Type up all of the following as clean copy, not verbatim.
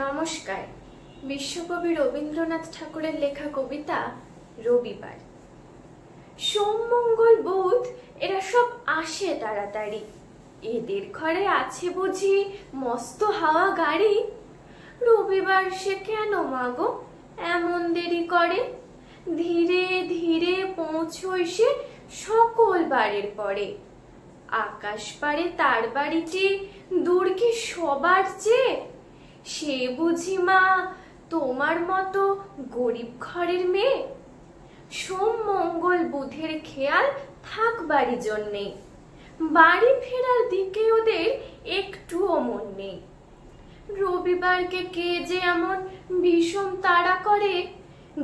নমস্কার। বিশ্বকবি রবীন্দ্রনাথ ঠাকুরের লেখা কবিতা রবিবার। সোম মঙ্গল বুধ এরা সব আসে তাড়াতাড়ি, এদের ঘরে আছে বুঝি মস্ত হাওয়া গাড়ি। রবিবার সে কেন মাগো এমন দেরি করে, ধীরে ধীরে পৌঁছয় সে সকল বারের পরে। আকাশ পারে তার বাড়িটি দূর কি সবার চেয়ে, সে বুঝি মা তোমার মতো গরিব ঘরের মেয়ে। সোম মঙ্গল বুধের খেয়াল থাক বাড়ি জন্যে, বাড়ি ফেরার দিকে ওদের একটুও মন নেই। রবিবারকে কে যে এমন বিষম তাড়া করে,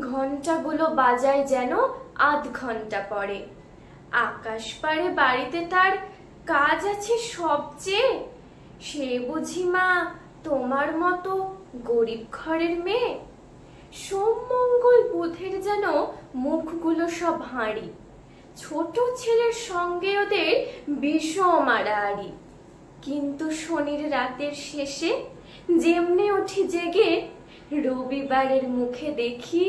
ঘন্টাগুলো বাজায় যেন আধ ঘন্টা পরে। আকাশ পারে বাড়িতে তার কাজ আছে সবচেয়ে, সে বুঝি মা তোমার মতো গরিব ঘরের মেয়ে। সোম মঙ্গল বুধের যেন মুখগুলো সব হাঁড়ি, ছোট ছেলের সঙ্গে ওদের বিষম আড়াআড়ি। কিন্তু শনির রাতের শেষে যেমনি উঠি জেগে, রবিবারের মুখে দেখি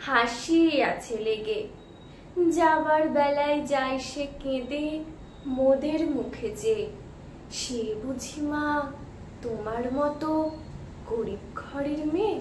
হাসি আছে লেগে। যাবার বেলায় যায় সে কেঁদে মোদের মুখে যে, সে বুঝি মা তোমার মতো গরিব ঘরের মেয়ে।